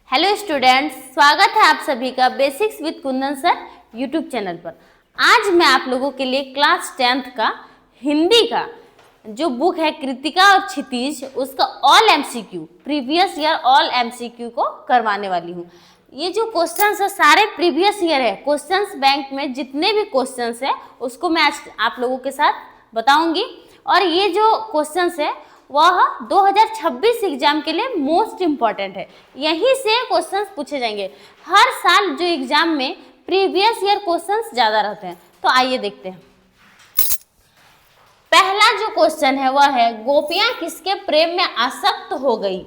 Hello students, स्वागत है आप सभी का basics with Kundan sir YouTube channel पर। आज मैं आप लोगों के लिए क्लास 10th का हिंदी का जो बुक है कृतिका और क्षितिज, उसका all MCQ previous year all MCQ को करवाने वाली हूँ। ये जो क्वेश्चंस है सारे प्रीवियस ईयर है। क्वेश्चंस बैंक में जितने भी क्वेश्चंस है उसको मैं आज आप लोगों के साथ बताऊंगी। और ये जो क्वेश्चंस है वह 2026 एग्जाम के लिए मोस्ट इम्पॉर्टेंट है। यहीं से क्वेश्चंस पूछे जाएंगे। हर साल जो एग्जाम में प्रीवियस ईयर क्वेश्चंस ज़्यादा रहते हैं। तो आइए देखते हैं। पहला जो क्वेश्चन है वह है, गोपियां किसके प्रेम में आसक्त हो गई?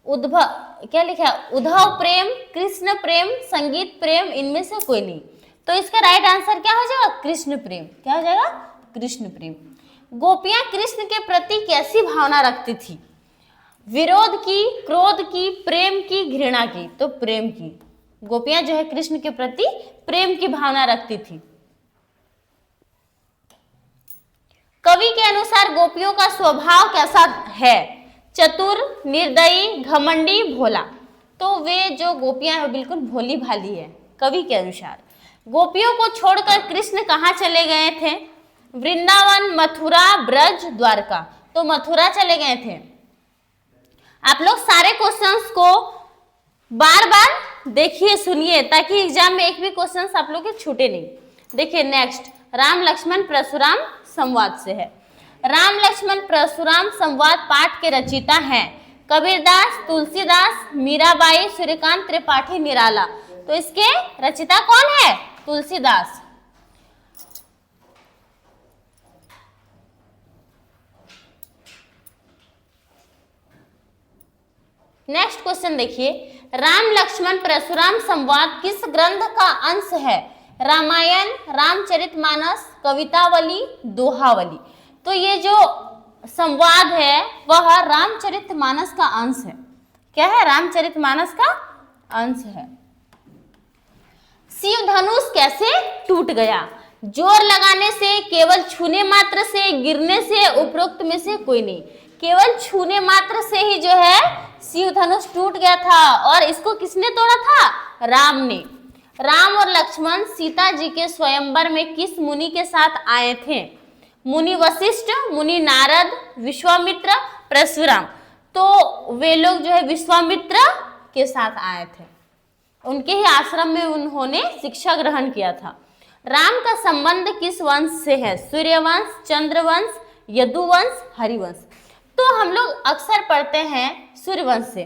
उद्धव, क्या लिखा है? उद्धव प्रेम, कृष्ण प्रेम, संगीत प्रेम, इनमें से कोई नहीं। तो इसका राइट आंसर क्या हो जाएगा? कृष्ण प्रेम। क्या हो जाएगा? कृष्ण प्रेम। गोपियां कृष्ण के प्रति कैसी भावना रखती थी? विरोध की, क्रोध की, प्रेम की, घृणा की? तो प्रेम की। गोपियां जो है कृष्ण के प्रति प्रेम की भावना रखती थी। कवि के अनुसार गोपियों का स्वभाव कैसा है? चतुर, निर्दयी, घमंडी, भोला? तो वे जो गोपियां हैं बिल्कुल भोली भाली है कवि के अनुसार। गोपियों को छोड़कर कृष्ण कहाँ चले गए थे? वृंदावन, मथुरा, ब्रज, द्वारका? तो मथुरा चले गए थे। आप लोग सारे क्वेश्चंस को बार बार देखिए, सुनिए, ताकि एग्जाम में एक भी क्वेश्चंस आप लोग के छूटे नहीं। देखिए नेक्स्ट, राम लक्ष्मण परशुराम संवाद से है। राम लक्ष्मण परशुराम संवाद पाठ के रचयिता हैं कबीरदास, तुलसीदास, मीराबाई, सूर्यकांत त्रिपाठी, निराला? तो इसके रचयिता कौन है? तुलसीदास। नेक्स्ट क्वेश्चन देखिए, राम लक्ष्मण परशुराम संवाद किस ग्रंथ का अंश है? रामायण, रामचरितमानस, कवितावली, दोहावली? तो ये जो संवाद है वह रामचरितमानस का अंश है। क्या है? रामचरितमानस का अंश है। शिव धनुष कैसे टूट गया? जोर लगाने से, केवल छूने मात्र से, गिरने से, उपरोक्त में से कोई नहीं? केवल छूने मात्र से ही जो है शिव धनुष टूट गया था। और इसको किसने तोड़ा था? राम ने। राम और लक्ष्मण सीता जी के स्वयंवर में किस मुनि के साथ आए थे? मुनि वशिष्ठ, मुनि नारद, विश्वामित्र, परशुराम? तो वे लोग जो है विश्वामित्र के साथ आए थे। उनके ही आश्रम में उन्होंने शिक्षा ग्रहण किया था। राम का संबंध किस वंश से है? सूर्यवंश, चंद्रवंश, यदुवंश, हरिवंश? तो हम लोग अक्सर पढ़ते हैं सूर्यवंश से।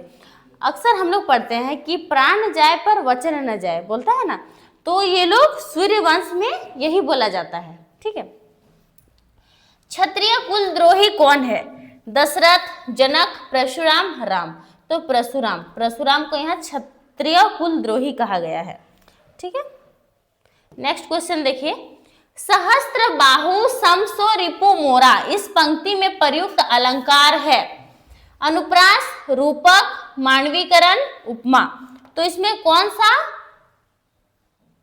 अक्सर हम लोग पढ़ते हैं कि प्राण जाए पर वचन न जाए, बोलता है ना। तो ये लोग सूर्यवंश में यही बोला जाता है। ठीक है। क्षत्रिय कुलद्रोही कौन है? दशरथ, जनक, परशुराम, राम? तो परशुराम। परशुराम को यहाँ क्षत्रिय कुलद्रोही कहा गया है। ठीक है। नेक्स्ट क्वेश्चन देखिए, सहस्त्र बाहु समसो रिपु मोरा, इस पंक्ति में प्रयुक्त अलंकार है? अनुप्रास, रूपक, मानवीकरण, उपमा? तो इसमें कौन सा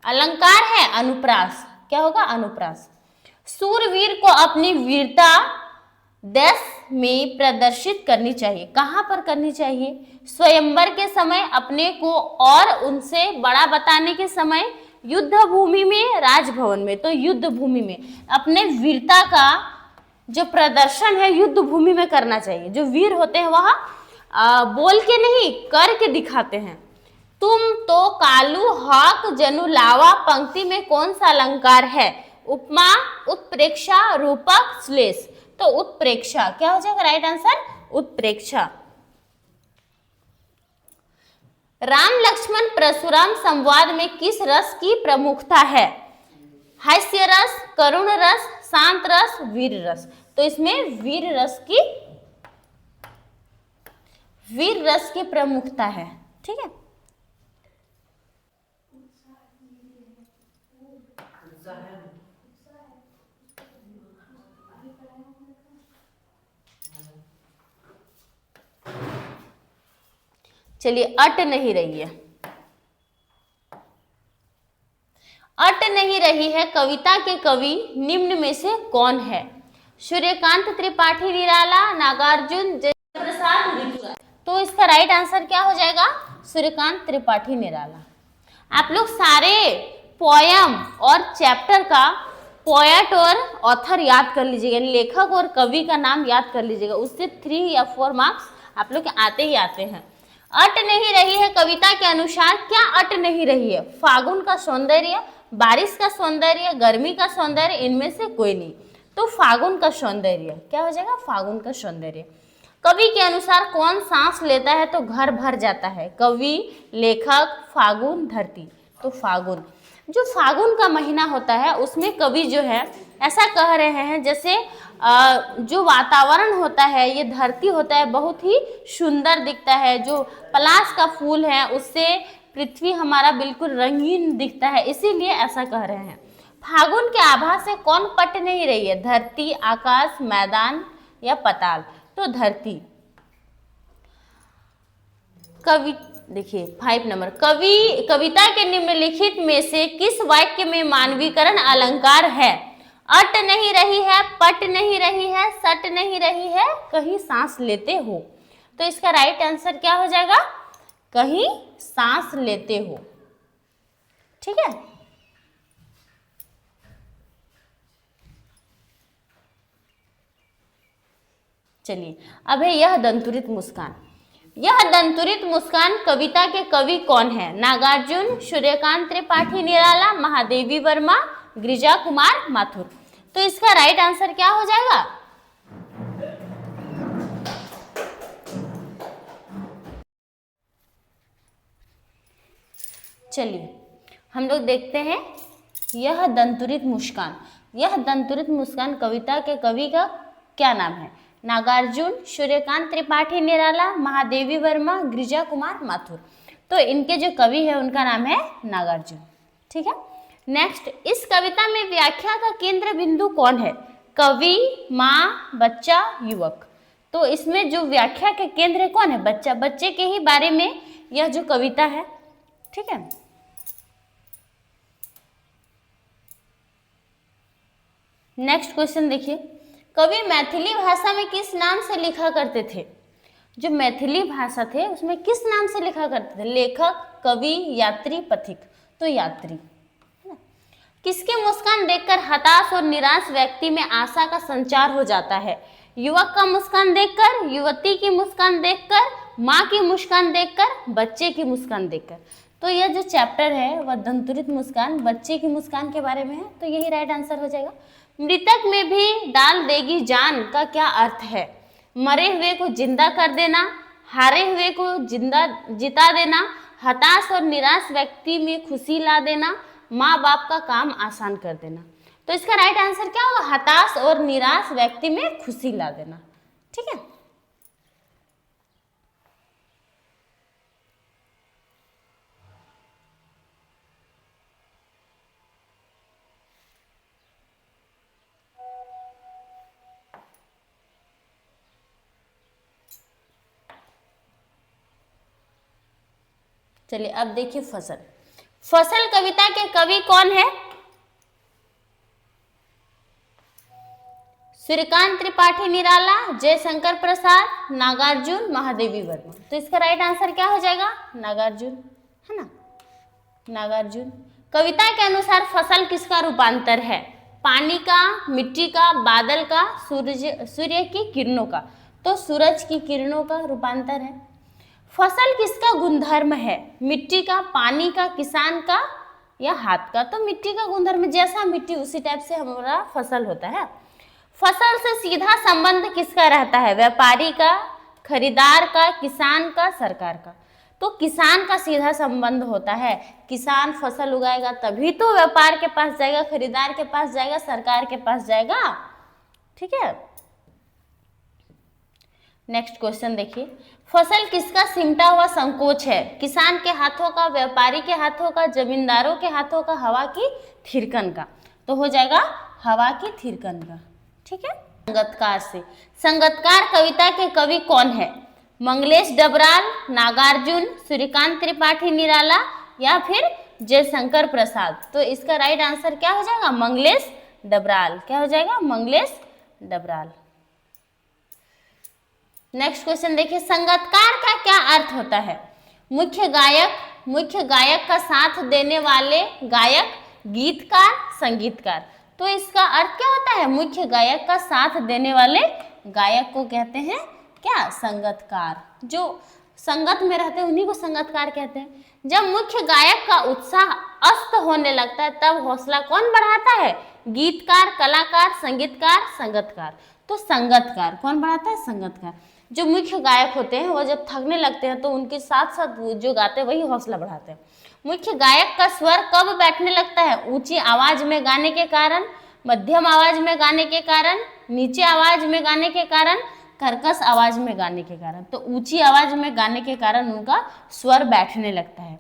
अलंकार है? अनुप्रास। क्या होगा? अनुप्रास। सूरवीर को अपनी वीरता देश में प्रदर्शित करनी चाहिए। कहाँ पर करनी चाहिए? स्वयंवर के समय, अपने को और उनसे बड़ा बताने के समय, युद्ध भूमि में, राजभवन में? तो युद्ध भूमि में अपने वीरता का जो प्रदर्शन है युद्ध भूमि में करना चाहिए। जो वीर होते हैं वह बोल के नहीं करके दिखाते हैं। तुम तो कालू हक जनु लावा, पंक्ति में कौन सा अलंकार है? उपमा, उत्प्रेक्षा, रूपक, श्लेष? तो उत्प्रेक्षा। क्या हो जाएगा राइट आंसर? उत्प्रेक्षा। राम लक्ष्मण परशुराम संवाद में किस रस की प्रमुखता है? हास्य रस, करुण रस, शांत रस, वीर रस? तो इसमें वीर रस की प्रमुखता है। ठीक है। चलिए, अट नहीं रही है। अट नहीं रही है कविता के कवि निम्न में से कौन है? सूर्यकांत त्रिपाठी, निराला, नागार्जुन, जयप्रसाद, ऋतुराज? तो इसका राइट आंसर क्या हो जाएगा? सूर्यकांत त्रिपाठी निराला। आप लोग सारे पोयम और चैप्टर का पोएट और ऑथर याद कर लीजिएगा, लेखक और कवि का नाम याद कर लीजिएगा, उससे 3 या 4 मार्क्स आप लोग के आते ही आते हैं। अट नहीं रही है कविता के अनुसार, क्या अट नहीं रही है? फागुन का सौंदर्य, बारिश का सौंदर्य, गर्मी का सौंदर्य, इनमें से कोई नहीं। तो फागुन का सौंदर्य क्या हो जाएगा? फागुन का सौंदर्य। कवि के अनुसार कौन सांस लेता है तो घर भर जाता है? कवि, लेखक, फागुन, धरती। तो फागुन, जो फागुन का महीना होता है उसमें कवि जो है ऐसा कह रहे हैं जैसे जो वातावरण होता है, ये धरती होता है, बहुत ही सुंदर दिखता है। जो पलाश का फूल है उससे पृथ्वी हमारा बिल्कुल रंगीन दिखता है, इसीलिए ऐसा कह रहे हैं। फागुन के आभा से कौन पट नहीं रही है? धरती, आकाश, मैदान या पताल? तो धरती। कवि देखिए 5 नंबर, कविता के निम्नलिखित में से किस वाक्य में मानवीकरण अलंकार है? अट नहीं रही है, पट नहीं रही है, सट नहीं रही है, कहीं सांस लेते हो। तो इसका राइट आंसर क्या हो जाएगा? कहीं सांस लेते हो। ठीक है, चलिए अब है यह दंतुरित मुस्कान। यह दंतुरित मुस्कान कविता के कवि कौन है? नागार्जुन, सूर्यकांत त्रिपाठी निराला, महादेवी वर्मा, गिरिजा कुमार माथुर। तो इसका राइट आंसर क्या हो जाएगा? चलिए हम लोग देखते हैं यह दंतुरित मुस्कान। यह दंतुरित मुस्कान कविता के कवि का क्या नाम है? नागार्जुन, सूर्यकांत त्रिपाठी निराला, महादेवी वर्मा, गिरिजा कुमार माथुर। तो इनके जो कवि है उनका नाम है नागार्जुन। ठीक है, नेक्स्ट, इस कविता में व्याख्या का केंद्र बिंदु कौन है? कवि, माँ, बच्चा, युवक। तो इसमें जो व्याख्या के केंद्र कौन है? बच्चा। बच्चे के ही बारे में यह जो कविता है। ठीक है, नेक्स्ट क्वेश्चन देखिए, कवि मैथिली भाषा में किस नाम से लिखा करते थे? जो मैथिली भाषा थे उसमें किस नाम से लिखा करते थे? लेखक, कवि, यात्री, पथिक। तो यात्री। किसकी मुस्कान देखकर हताश और निराश व्यक्ति में आशा का संचार हो जाता है? युवक का मुस्कान देखकर, युवती की मुस्कान देखकर, माँ की मुस्कान देखकर, बच्चे की मुस्कान देखकर। तो यह जो चैप्टर है वह दंतुरित मुस्कान, बच्चे की मुस्कान के बारे में है। तो यही राइट आंसर हो जाएगा। मृतक में भी डाल देगी जान का क्या अर्थ है? मरे हुए को जिंदा कर देना, हारे हुए को जिंदा जिता देना, हताश और निराश व्यक्ति में खुशी ला देना, माँ बाप का काम आसान कर देना। तो इसका राइट आंसर क्या होगा? हताश और निराश व्यक्ति में खुशी ला देना। ठीक है, चलिए अब देखिए फसल। फसल कविता के कवि कौन है? सूर्यकांत त्रिपाठी निराला, जयशंकर प्रसाद, नागार्जुन, महादेवी वर्मा। तो इसका राइट आंसर क्या हो जाएगा? नागार्जुन, है ना, नागार्जुन। कविता के अनुसार फसल किसका रूपांतर है? पानी का, मिट्टी का, बादल का, सूर्य की किरणों का। तो सूरज की किरणों का रूपांतर है। फसल किसका गुणधर्म है? मिट्टी का, पानी का, किसान का या हाथ का? तो मिट्टी का गुणधर्म, जैसा मिट्टी उसी टाइप से हमारा फसल होता है। फसल से सीधा संबंध किसका रहता है? व्यापारी का, खरीदार का, किसान का, सरकार का। तो किसान का सीधा संबंध होता है। किसान फसल उगाएगा तभी तो व्यापार के पास जाएगा, खरीदार के पास जाएगा, सरकार के पास जाएगा। ठीक है, नेक्स्ट क्वेश्चन देखिए, फसल किसका सिमटा हुआ संकोच है? किसान के हाथों का, व्यापारी के हाथों का, जमींदारों के हाथों का, हवा की थिरकन का। तो हो जाएगा हवा की थिरकन का। ठीक है, संगतकार से। संगतकार कविता के कवि कौन है? मंगलेश डबराल, नागार्जुन, सूर्यकांत त्रिपाठी निराला या फिर जयशंकर प्रसाद। तो इसका राइट आंसर क्या हो जाएगा? मंगलेश डबराल। क्या हो जाएगा? मंगलेश डबराल। नेक्स्ट क्वेश्चन देखिए, संगतकार का क्या अर्थ होता है? मुख्य गायक का साथ देने वाले गायक, गीतकार, संगीतकार। तो इसका अर्थ क्या होता है? मुख्य गायक का साथ देने वाले गायक को कहते हैं क्या? संगतकार। जो संगत में रहते हैं उन्हीं को संगतकार कहते हैं। जब मुख्य गायक का उत्साह अस्त होने लगता है तब हौसला कौन बढ़ाता है? गीतकार, कलाकार, संगीतकार, संगतकार। तो संगतकार कौन बढ़ाता है? संगतकार। जो मुख्य गायक होते हैं वो जब थकने लगते हैं तो उनके साथ साथ जो गाते हैं वही हौसला बढ़ाते हैं। मुख्य गायक का स्वर कब बैठने लगता है? ऊंची आवाज में गाने के कारण, मध्यम आवाज में गाने के कारण, नीचे आवाज में गाने के कारण, कर्कश आवाज में गाने के कारण। तो ऊंची आवाज में गाने के कारण उनका स्वर बैठने लगता है।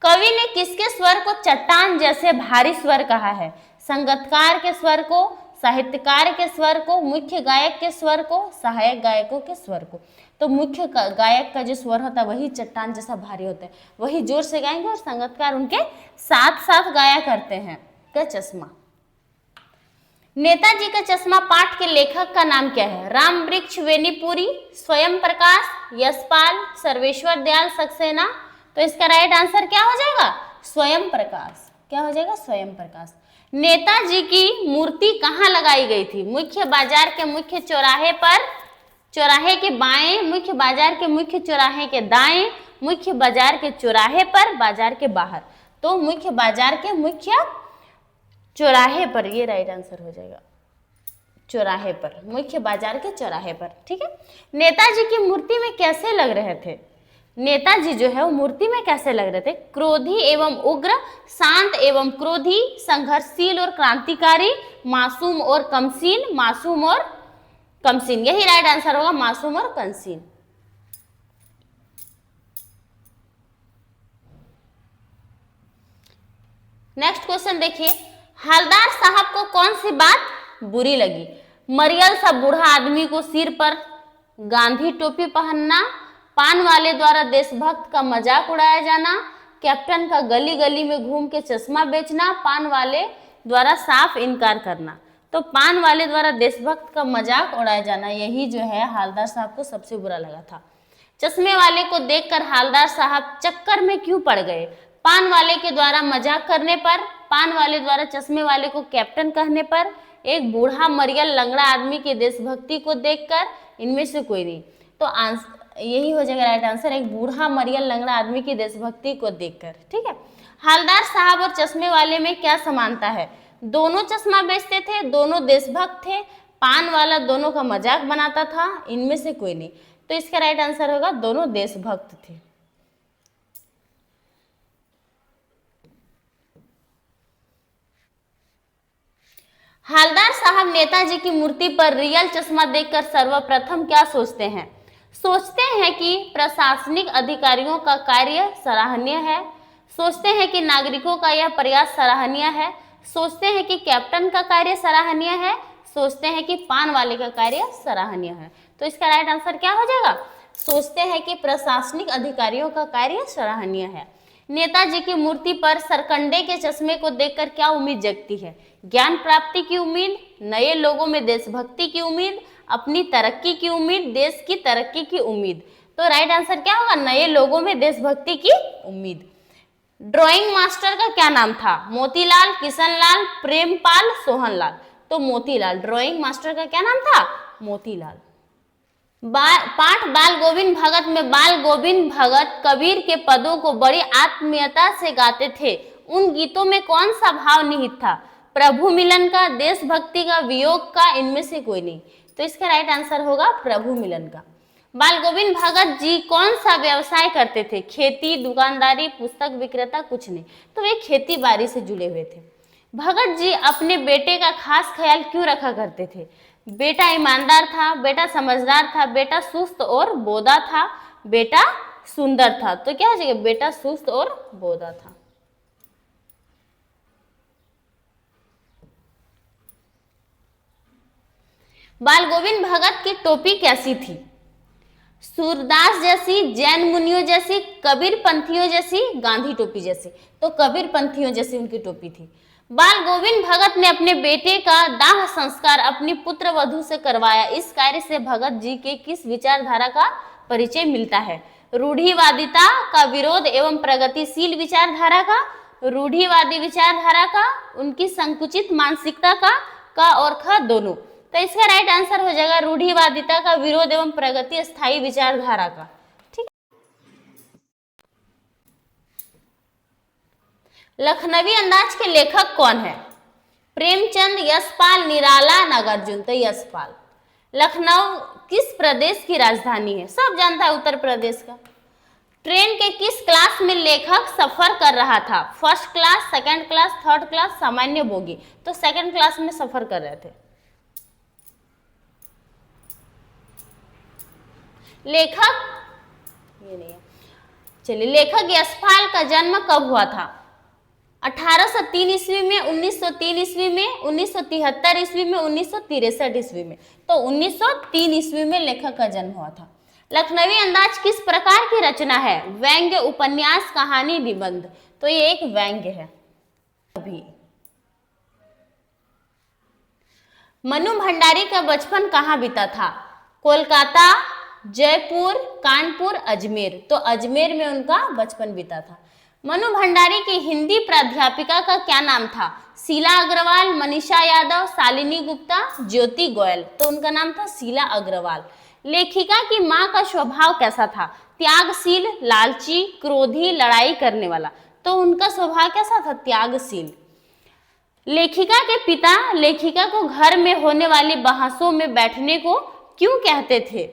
कवि ने किसके स्वर को चट्टान जैसे भारी स्वर कहा है? संगतकार के स्वर को, साहित्यकार के स्वर को, मुख्य गायक के स्वर को, सहायक गायकों के स्वर को। तो मुख्य गायक का जो स्वर होता है वही चट्टान जैसा भारी होता है, वही जोर से गाएंगे, और संगतकार उनके साथ साथ गाया करते हैं। का चश्मा। नेताजी का चश्मा पाठ के लेखक का नाम क्या है? राम वृक्ष वेनीपुरी, स्वयं प्रकाश, यशपाल, सर्वेश्वर दयाल सक्सेना। तो इसका राइट आंसर क्या हो जाएगा? स्वयं प्रकाश। क्या हो जाएगा? स्वयं प्रकाश। नेताजी की मूर्ति कहाँ लगाई गई थी? मुख्य बाजार के मुख्य चौराहे पर, चौराहे के बाएं, मुख्य बाजार के मुख्य चौराहे के दाएं, मुख्य बाजार के चौराहे पर, बाजार के बाहर। तो मुख्य बाजार के मुख्य चौराहे पर, ये राइट आंसर हो जाएगा। चौराहे पर, मुख्य बाजार के चौराहे पर। ठीक है। नेताजी की मूर्ति में कैसे लग रहे थे? नेताजी जो है वो मूर्ति में कैसे लग रहे थे? क्रोधी एवं उग्र, शांत एवं क्रोधी, संघर्षशील और क्रांतिकारी, मासूम और कमसीन, मासूम और कमसीन। यही राइट आंसर होगा, मासूम और कमसीन। नेक्स्ट क्वेश्चन देखिए, हलदार साहब को कौन सी बात बुरी लगी? मरियल सा बूढ़ा आदमी को सिर पर गांधी टोपी पहनना, पान वाले द्वारा देशभक्त का मजाक उड़ाया जाना, कैप्टन का गली गली में घूम के चश्मा बेचना, पान वाले द्वारा साफ इनकार करना। तो पान वाले द्वारा देशभक्त का मजाक उड़ाया जाना, यही जो है हालदार साहब को सबसे बुरा लगा था। चश्मे वाले को देखकर हालदार साहब चक्कर में क्यों पड़ गए? पान वाले के द्वारा मजाक करने पर, पान वाले द्वारा चश्मे वाले को कैप्टन कहने पर, एक बूढ़ा मरियल लंगड़ा आदमी की देशभक्ति को देखकर, इनमें से कोई नहीं। तो यही हो जाएगा राइट आंसर, एक बूढ़ा मरियल लंगड़ा आदमी की देशभक्ति को देखकर। ठीक है। हालदार साहब और चश्मे वाले में क्या समानता है? दोनों चश्मा बेचते थे, दोनों देशभक्त थे, पान वाला दोनों का मजाक बनाता था, इनमें से कोई नहीं। तो इसका राइट आंसर होगा दोनों देशभक्त थे। हालदार साहब नेताजी की मूर्ति पर रियल चश्मा देखकर सर्वप्रथम क्या सोचते हैं? सोचते हैं कि प्रशासनिक अधिकारियों का कार्य सराहनीय है, सोचते हैं कि नागरिकों का यह प्रयास सराहनीय है, सोचते हैं कि कैप्टन का कार्य सराहनीय है, सोचते हैं कि पान वाले का कार्य सराहनीय है। तो इसका राइट आंसर क्या हो जाएगा? सोचते हैं कि प्रशासनिक अधिकारियों का कार्य सराहनीय है। नेताजी की मूर्ति पर सरकंडे के चश्मे को देखकर क्या उम्मीद जगती है? ज्ञान प्राप्ति की उम्मीद, नए लोगों में देशभक्ति की उम्मीद, अपनी तरक्की की उम्मीद, देश की तरक्की की उम्मीद। तो राइट आंसर क्या होगा? नए लोगों में देशभक्ति की उम्मीद। ड्राइंग मास्टर का क्या नाम था? मोतीलाल, किशनलाल, प्रेमपाल, सोहनलाल। तो मोतीलाल, ड्राइंग मास्टर का क्या नाम था? मोतीलाल। पाठ बाल गोविंद भगत में बाल गोविंद भगत कबीर के पदों को बड़ी आत्मीयता से गाते थे। उन गीतों में कौन सा भाव निहित था? प्रभु मिलन का, देशभक्ति का, वियोग का, इनमें से कोई नहीं। तो इसका राइट आंसर होगा प्रभु मिलन का। बाल गोविंद भगत जी कौन सा व्यवसाय करते थे? खेती, दुकानदारी, पुस्तक विक्रेता, कुछ नहीं। तो वे खेती बाड़ी से जुड़े हुए थे। भगत जी अपने बेटे का खास ख्याल क्यों रखा करते थे? बेटा ईमानदार था, बेटा समझदार था, बेटा सुस्त और बोदा था, बेटा सुंदर था। तो क्या हो जाएगा? बेटा सुस्त और बोदा था। बाल गोविंद भगत की टोपी कैसी थी? सूरदास जैसी, जैन मुनियों जैसी, कबीर पंथियों जैसी, गांधी टोपी जैसी। तो कबीर पंथियों जैसी उनकी टोपी थी। बाल गोविंद भगत ने अपने बेटे का दाह संस्कार अपनी पुत्र वधू से करवाया। इस कार्य से भगत जी के किस विचारधारा का परिचय मिलता है? रूढ़िवादिता का विरोध एवं प्रगतिशील विचारधारा का, रूढ़िवादी विचारधारा का, उनकी संकुचित मानसिकता का और ख दोनों। तो इसका राइट आंसर हो जाएगा रूढ़िवादिता का विरोध एवं प्रगति स्थायी विचारधारा का। ठीक। लखनवी अंदाज के लेखक कौन है? प्रेमचंद, यशपाल, निराला, नागार्जुन। तो यशपाल। लखनऊ किस प्रदेश की राजधानी है? सब जानता है, उत्तर प्रदेश का। ट्रेन के किस क्लास में लेखक सफर कर रहा था? First class, second class, third class, सामान्य बोगी। तो सेकंड क्लास में सफर कर रहे थे। लेखक ये नहीं है, चलिए, लेखक यशपाल का जन्म कब हुआ था? 1803 ईस्वी में, 1903 ईस्वी में, 1973 ईस्वी में, 1963 ईस्वी में। तो 1903 ईस्वी में लेखक का जन्म हुआ था। लखनवी अंदाज किस प्रकार की रचना है? व्यंग्य, उपन्यास, कहानी, निबंध। तो ये एक व्यंग्य है। अभी मनु भंडारी का बचपन कहाँ बीता था? कोलकाता, जयपुर, कानपुर, अजमेर। तो अजमेर में उनका बचपन बीता था। मनु भंडारी की हिंदी प्राध्यापिका का क्या नाम था? शीला अग्रवाल, मनीषा यादव, शालिनी गुप्ता, ज्योति गोयल। तो उनका नाम था शीला अग्रवाल। लेखिका की मां का स्वभाव कैसा था? त्यागशील, लालची, क्रोधी, लड़ाई करने वाला। तो उनका स्वभाव कैसा था? त्यागशील। लेखिका के पिता लेखिका को घर में होने वाली बहसों में बैठने को क्यों कहते थे?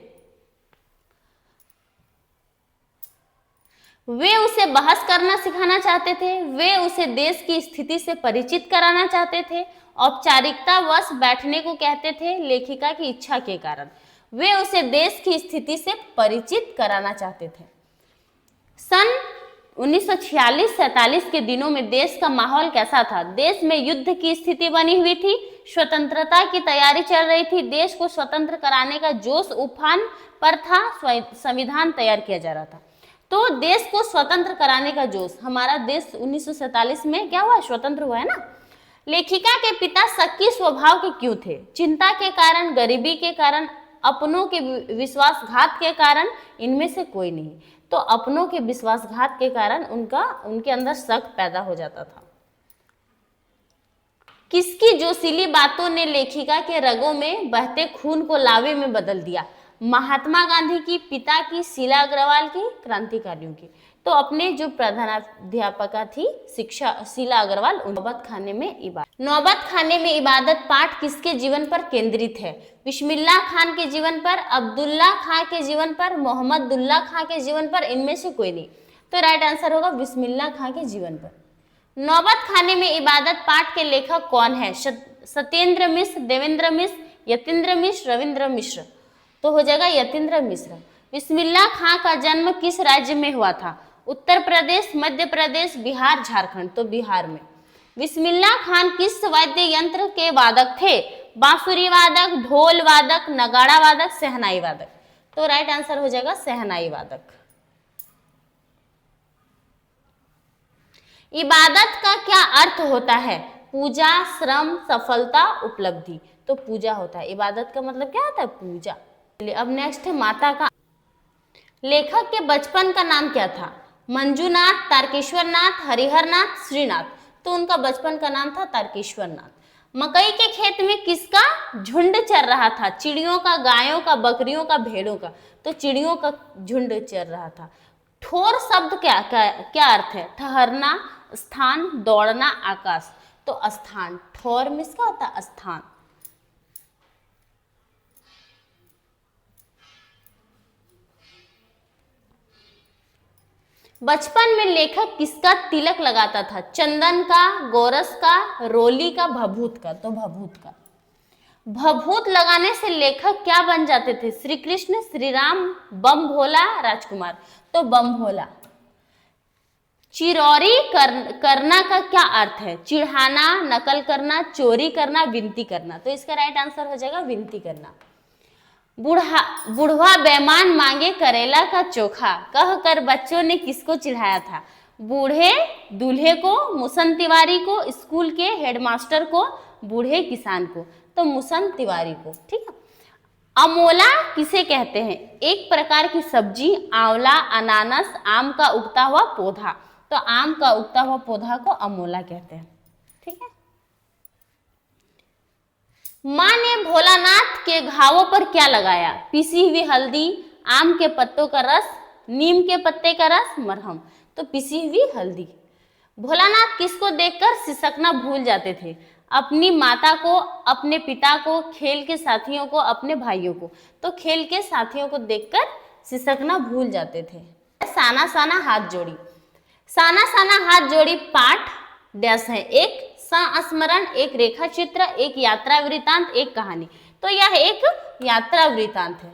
वे उसे बहस करना सिखाना चाहते थे, वे उसे देश की स्थिति से परिचित कराना चाहते थे, औपचारिकतावश बैठने को कहते थे लेखिका की इच्छा के कारण, वे उसे देश की स्थिति से परिचित कराना चाहते थे। सन 1946-47 के दिनों में देश का माहौल कैसा था? देश में युद्ध की स्थिति बनी हुई थी, स्वतंत्रता की तैयारी चल रही थी, देश को स्वतंत्र कराने का जोश उफान पर था, संविधान तैयार किया जा रहा था। तो देश को स्वतंत्र कराने का जोश, हमारा देश 1947 में क्या हुआ? स्वतंत्र हुआ है ना। लेखिका के पिता शक्की स्वभाव के क्यों थे? चिंता के कारण, गरीबी के कारण, अपनों के विश्वासघात के कारण, इनमें से कोई नहीं। तो अपनों के विश्वासघात के कारण उनके अंदर शक पैदा हो जाता था। किसकी जोशीली बातों ने लेखिका के रगों में बहते खून को लावे में बदल दिया? महात्मा गांधी की, पिता की, शीला अग्रवाल की, क्रांतिकारियों की। तो अपने जो प्रधानाध्यापका थी शिक्षा शीला अग्रवाल, नौबत खाने में इबादत पाठ किसके जीवन पर केंद्रित है? बिस्मिल्लाह खान के जीवन पर, अब्दुल्ला खां के जीवन पर, मोहम्मदुल्लाह खां के जीवन पर, इनमें से कोई नहीं। तो राइट आंसर होगा बिस्मिल्लाह खां के जीवन पर। नौबत खाने में इबादत पाठ के लेखक कौन है? सत्येंद्र मिश्र, देवेंद्र मिश्र, यतीन्द्र मिश्र, रविंद्र मिश्र। तो हो जाएगा यतीन्द्र मिश्र। बिस्मिल्लाह खां का जन्म किस राज्य में हुआ था? उत्तर प्रदेश, मध्य प्रदेश, बिहार, झारखंड। तो बिहार में। बिस्मिल्लाह खान किस वाद्य यंत्र के वादक थे? बांसुरी वादक, ढोल वादक, नगाड़ा वादक, शहनाई वादक। तो राइट आंसर हो जाएगा शहनाई वादक। इबादत का क्या अर्थ होता है? पूजा, श्रम, सफलता, उपलब्धि। तो पूजा होता है। इबादत का मतलब क्या होता है? पूजा। अब नेक्स्ट है माता का। लेखक के बचपन का नाम क्या था? मंजूनाथ, तारकेश्वर नाथ, हरिहर नाथ, श्रीनाथ। तो उनका बचपन का नाम था तारकेश्वर नाथ। मकई के खेत में किसका झुंड चर रहा था? चिड़ियों का, गायों का, बकरियों का, भेड़ों का। तो चिड़ियों का झुंड चर रहा था। ठोर शब्द क्या अर्थ है? ठहरना, स्थान, दौड़ना, आकाश। तो स्थान। ठोर में इसका होता है स्थान। बचपन में लेखक किसका तिलक लगाता था? चंदन का, गोरस का, रोली का, भभूत का। तो भभूत का। भभूत लगाने से लेखक क्या बन जाते थे? श्री कृष्ण, श्री राम, बम भोला, राजकुमार। तो बम भोला। चिरौरी करना का क्या अर्थ है? चिढ़ाना, नकल करना, चोरी करना, विनती करना। तो इसका राइट आंसर हो जाएगा विनती करना। बुढ़वा बेमान मांगे करेला का चोखा कह कर बच्चों ने किसको चिढ़ाया था? बूढ़े दूल्हे को, मुसन तिवारी को, स्कूल के हेडमास्टर को, बूढ़े किसान को। तो मुसन तिवारी को। ठीक है। अमोला किसे कहते हैं? एक प्रकार की सब्जी, आंवला, अनानास, आम का उगता हुआ पौधा। तो आम का उगता हुआ पौधा को अमोला कहते हैं। ठीक है। माँ ने भोलानाथ के घावों पर क्या लगाया? पिसी हुई हल्दी, आम के पत्तों का रस, नीम के पत्ते का रस, मरहम। तो पिसी हुई हल्दी। भोलानाथ किसको देखकर सिसकना भूल जाते थे? अपनी माता को, अपने पिता को, खेल के साथियों को, अपने भाइयों को। तो खेल के साथियों को देखकर सिसकना भूल जाते थे। साना साना हाथ जोड़ी। साना साना हाथ जोड़ी पाठ डैश है? एक संस्मरण, एक रेखा चित्र, एक यात्रा वृतांत, एक कहानी। तो यह एक यात्रा वृतांत है।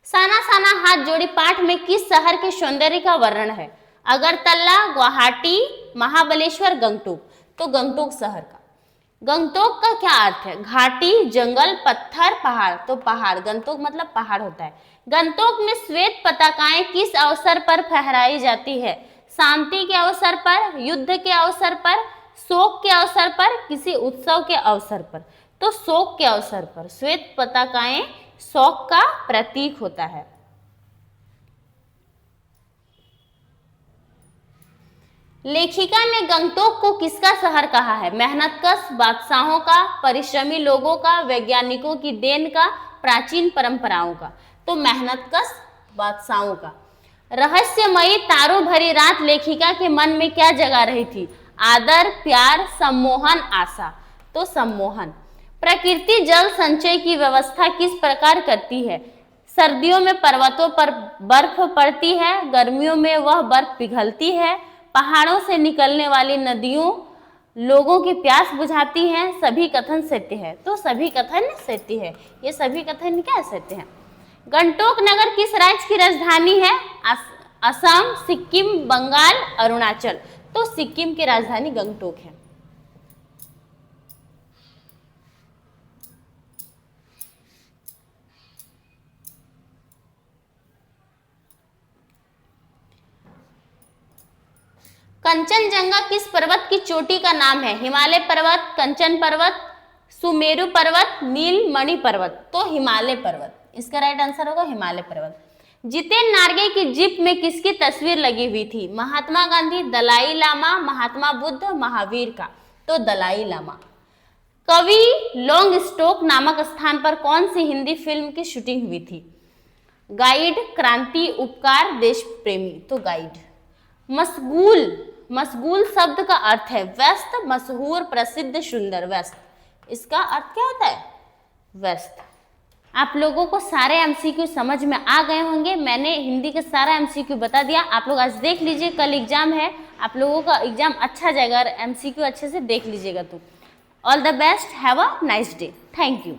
साना साना हाथ जोड़ी पाठ में किस शहर के सौंदर्य का वर्णन है? अगरतला, गुवाहाटी, महाबलेश्वर, गंगटोक। तो गंगटोक शहर का। गंगटोक का क्या अर्थ है? घाटी, जंगल, पत्थर, पहाड़। तो पहाड़, गंगटोक मतलब पहाड़ होता है। गंगटोक में श्वेत पताकाएं किस अवसर पर फहराई जाती है? शांति के अवसर पर, युद्ध के अवसर पर, शोक के अवसर पर, किसी उत्सव के अवसर पर। तो शोक के अवसर पर। श्वेत पताकाएं शोक का प्रतीक होता है। लेखिका ने गंगटोक को किसका शहर कहा है? मेहनतकश, बादशाहों का, परिश्रमी लोगों का, वैज्ञानिकों की देन का, प्राचीन परंपराओं का। तो मेहनतकश, बादशाहों का। रहस्यमयी तारों भरी रात लेखिका के मन में क्या जगा रही थी? आदर, प्यार, सम्मोहन, आशा। तो सम्मोहन। प्रकृति जल संचय की व्यवस्था किस प्रकार करती है? सर्दियों में पर्वतों पर बर्फ पड़ती है, गर्मियों में वह बर्फ पिघलती है, पहाड़ों से निकलने वाली नदियों लोगों की प्यास बुझाती हैं, सभी कथन सत्य है। तो सभी कथन सत्य है। ये सभी कथन क्या सत्य है? गंगटोक नगर किस राज्य की राजधानी है? असम, सिक्किम, बंगाल, अरुणाचल। तो सिक्किम की राजधानी गंगटोक है। कंचनजंगा किस पर्वत की चोटी का नाम है? हिमालय पर्वत, कंचन पर्वत, सुमेरु पर्वत, नीलमणि पर्वत। तो हिमालय पर्वत। इसका राइट आंसर होगा हिमालय पर्वत। जितेन नार्गे की जीप में किसकी तस्वीर लगी हुई थी? महात्मा गांधी, दलाई लामा, महात्मा बुद्ध, महावीर का। तो दलाई लामा। कवि लॉन्ग स्टोक नामक स्थान पर कौन सी हिंदी फिल्म की शूटिंग हुई थी? गाइड, क्रांति, उपकार, देश प्रेमी। तो गाइड। मशगूल, मशगूल शब्द का अर्थ है व्यस्त, मशहूर, प्रसिद्ध, सुंदर। व्यस्त, इसका अर्थ क्या होता है? व्यस्त। आप लोगों को सारे एमसीक्यू समझ में आ गए होंगे। मैंने हिंदी का सारा एमसीक्यू बता दिया। आप लोग आज देख लीजिए, कल एग्जाम है, आप लोगों का एग्जाम अच्छा जाएगा। एमसीक्यू अच्छे से देख लीजिएगा। तो all the best, have a nice day. Thank you.